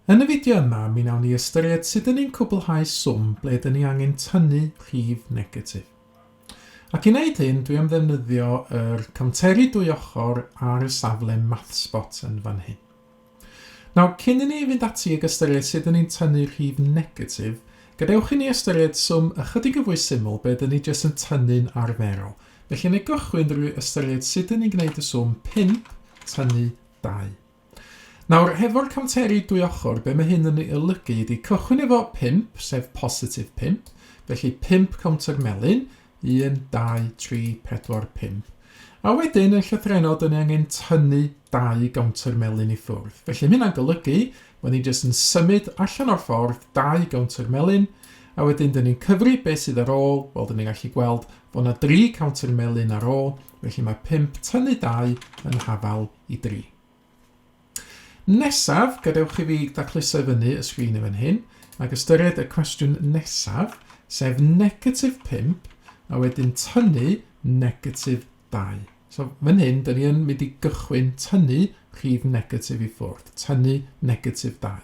Yn y fideo yma, mi wnawn ni ystyried sut dyn ni'n cwblhau swm ble dyn ni angen tynnu rhif negatif. Ac i wneud hyn, dwi am ddefnyddio camteri dwy ochr ar y safle MathSpot yn fan hyn. Nawr, cyn i ni fynd ati ag ystyried sut dyn ni'n tynnu rhif negatif, gadewch i ni ystyried swm ychydig y fwy syml be dyn ni jyst yn tynnu'n arferol. Felly ni gychwyn drwy ystyried sut dyn ni'n gwneud y swm 5 tynnu 2. Nawr, hefo'r camteri dwy ochr, be mae hyn yn ei olygu ydy cychwyn efo 5, sef positif 5, felly 5 counter melyn, 1, 2, 3, 4, 5. A wedyn, yn llythrenol, dyn ni angen tynnu 2 counter melyn i ffwrdd. Felly, mae hynna'n golygu bod ni jyst yn symud allan o'r ffordd 2 counter melyn, a wedyn dyn ni'n cyfri beth sydd ar ôl, wel, dyn ni'n gallu gweld bod yna 3 counter melyn ar ôl, felly mae 5 tynnu 2 yn hafal i 3. Nesaf, gadewch i fi dacluso fyny y sgrin yn hyn, ac ystyried y cwestiwn nesaf, sef negatif 5, a wedyn tynnu negatif 2. So, fan hyn, dyn ni yn mynd i gychwyn tynnu rhif negatif i ffwrdd, tynnu negatif 2.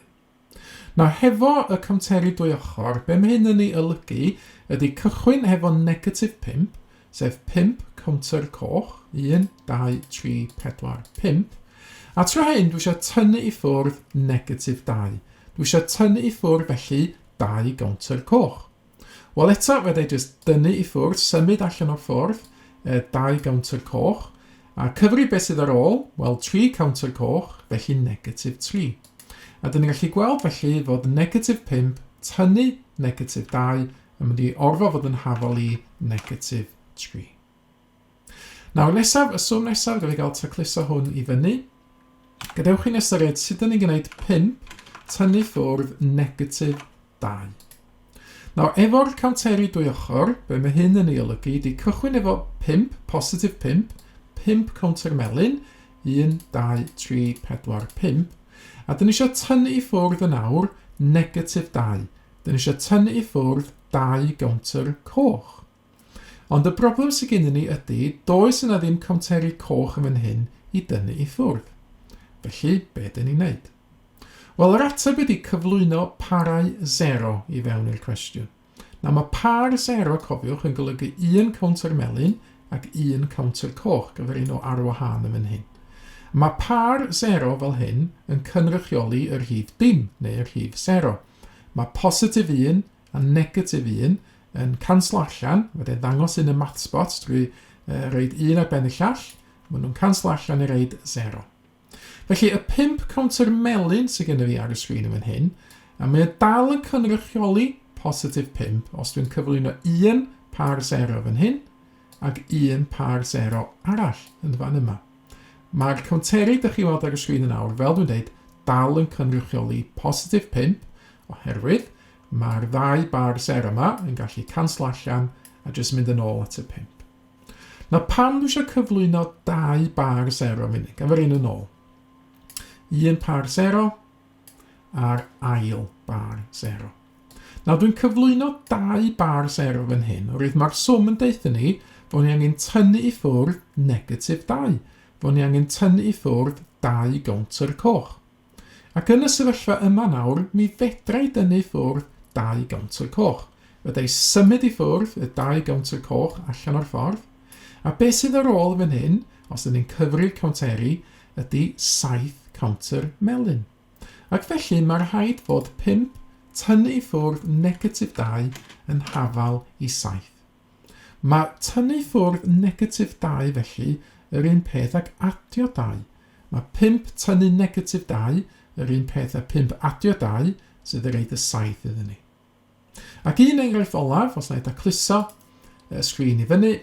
Nawr, hefo y camteri dwy ochr, be mae hyn yn ei olygu ydy cychwyn hefo negatif 5, sef 5 counter coch, 1, 2, 3, 4, 5, a tro hyn, dwi eisiau tynnu i ffwrdd negatif 2. Dwi eisiau tynnu i ffwrdd felly 2 counter coch. Wel eto, fydda i jyst dynnu i ffwrdd, symud allan o'r ffordd, 2 counter coch, a cyfri beth sydd ar ôl, wel 3 counter coch, felly negatif 3. A dyn ni'n gallu gweld felly fod negatif 5 tynnu negatif 2 yn mynd i orfo fod yn hafal i negatif 3. Nawr nesaf, y swm nesaf, dwi wedi cael tacluso hwn i fyny. Gadewch chi'n ystyried sut dyn ni'n gwneud 5 tynnu ffwrdd negatif 2. Nawr, efo'r camteri dwy ochr, be mae hyn yn ei olygu, ydy cychwyn efo 5, positif 5, 5 counter melyn, 1, 2, 3, 4, 5, a dyn ni eisiau tynnu i ffwrdd yn awr negatif 2. Dyn ni eisiau tynnu i ffwrdd 2 counter coch. Ond y broblem sydd gen ni ydy, does yna ddim camteri coch yn fan hyn i dynnu i ffwrdd. Felly, be dyn ni'n neud? Wel, yr ateb ydy cyflwyno parau 0 i fewn i'r cwestiwn. Nawr, mae par 0, cofiwch, yn golygu 1 counter melyn ac 1 counter coch, gyfer un o ar wahân yn fan hyn. Mae par 0 fel hyn yn cynrychioli y rhif dim, neu y rhif 0. Mae positif 1 a negatif 1 yn canslo allan, fydde ddangos yn y MathSpot drwy roed 1 ar ben y llall, maen nhw'n canslo allan i roed 0. Felly, y 5 counter melyn sydd gennym fi ar y sgrin yn fan hyn, a mae dal yn cynrychioli positif 5 os dwi'n cyflwyno 1 par 0 fan hyn ac 1 par 0 arall yn fan yma. Mae'r camteri ydych chi weld ar y sgrin yn awr, fel dwi'n dweud, dal yn cynrychioli positif 5 oherwydd mae'r 2 bar 0 yma yn gallu canslo allan a jyst mynd yn ôl at y 5. Nawr, pam dwi eisiau cyflwyno 2 bar 0 fan hyn, gyfer un yn ôl? 1 par 0 a'r ail bar 0. Nawr dwi'n cyflwyno 2 bar 0 fan hyn, oherwydd mae'r swm yn deitha ni bod ni angen tynnu i ffwrdd negatif 2, bod ni angen tynnu i ffwrdd 2 counter coch. Ac yn y sefyllfa yma nawr, mi fedra i dynnu i ffwrdd 2 counter coch. Fydda i symud i ffwrdd y 2 counter coch allan o'r ffordd, a beth sydd ar ôl fan hyn, os ydyn ni'n cyfri'r camteri, ydy 7 counter melyn. Ac felly mae'r rhaid fod 5 tynnu i ffwrdd negatif 2 yn hafal i 7. Mae tynnu i ffwrdd negatif 2 felly yr un peth ag adio 2. Mae 5 tynnu negatif 2 yr un peth ag 5 adio 2 sydd yn rhaid y 7 iddyn ni. Ac un enghraifft olaf, os na i dacluso sgrin i fyny,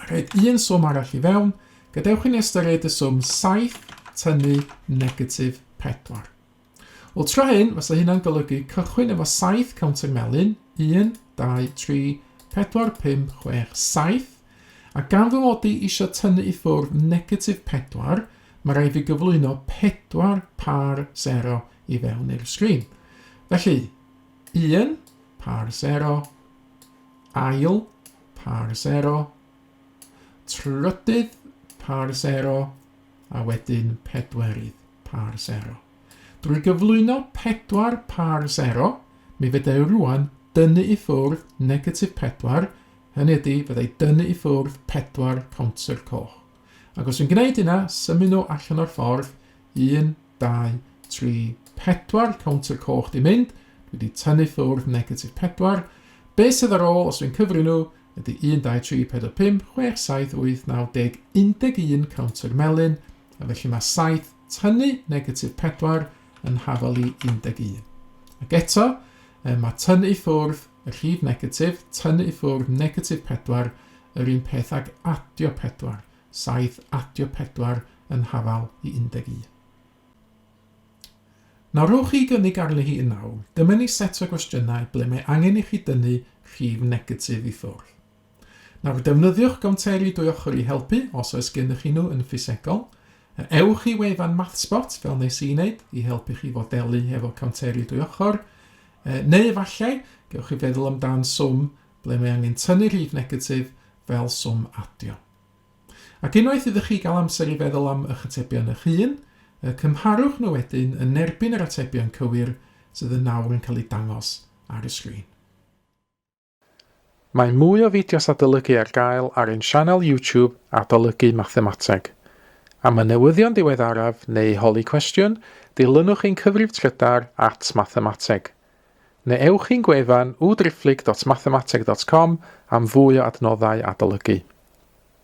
rhaid un swm arall i fewn, gadewch i ni ystyried y swm 7 tynnu negatif 4. Wel, tro hyn, fysa hynna'n golygu cychwyn efo 7 counter melyn, 1, 2, 3, 4, 5, 6, 7, a gan fy mod i eisiau tynnu i ffwrdd negatif 4, mae rhaid fi gyflwyno 4 par 0 i fewn i'r sgrin. Felly, 1 par 0, ail par 0, trydydd par 0, a wedyn pedwerydd par 0. Drwy gyflwyno 4 par 0, mi fyddai rwan dynnu I ffwrdd negatif 4, hynny ydy fyddai dynnu I ffwrdd 4 counter coch. Ac os dwi'n gwneud hynna, symud nhw allan o'r ffordd 1, 2, 3, 4 counter coch di mynd, dwi wedi tynnu ffwrdd negatif 4. Be sydd ar ôl os dwi'n cyfri nhw ydy 1, 2, 3, 4, 5, 6, 7, 8, 9, 10, 11 counter melyn, a felly mae 7 tynnu negatif 4 yn hafal I 11. Ac eto, mae tynnu I ffwrdd y rhif negatif, tynnu I ffwrdd negatif 4 yr un peth ag adio 4. 7 adio 4 yn hafal I 11. Nawr rhowch chi gynnig arni hi yn nawr, dyma ni set o gwestiynau ble mae angen I chi dynnu rhif negatif I ffwrdd. Nawr defnyddiwch gawnteri dwy ochr I helpu os oes gennych chi nhw yn ffisegol. Ewch I wefan MathSpot fel nes I wneud I helpu chi fodelu efo gawnteri dwy ochr. Neu efallai, gewch chi feddwl amdan swm ble mae angen tynnu rhif negatif fel swm adio. Ac unwaith ydych chi gael amser I feddwl am eich atebion eich hun, cymharwch nhw wedyn yn erbyn yr atebion cywir sydd yn nawr yn cael ei dangos ar y sgrin. Mae mwy o fideos adolygu ar gael ar ein sianel YouTube Adolygu Mathemateg. Am y newyddion diweddaraf neu holi cwestiwn, dilynwch ein cyfrif trydar @Mathemateg. Neu ewch i'n gwefan www.mathemateg.com am fwy o adnoddau adolygu.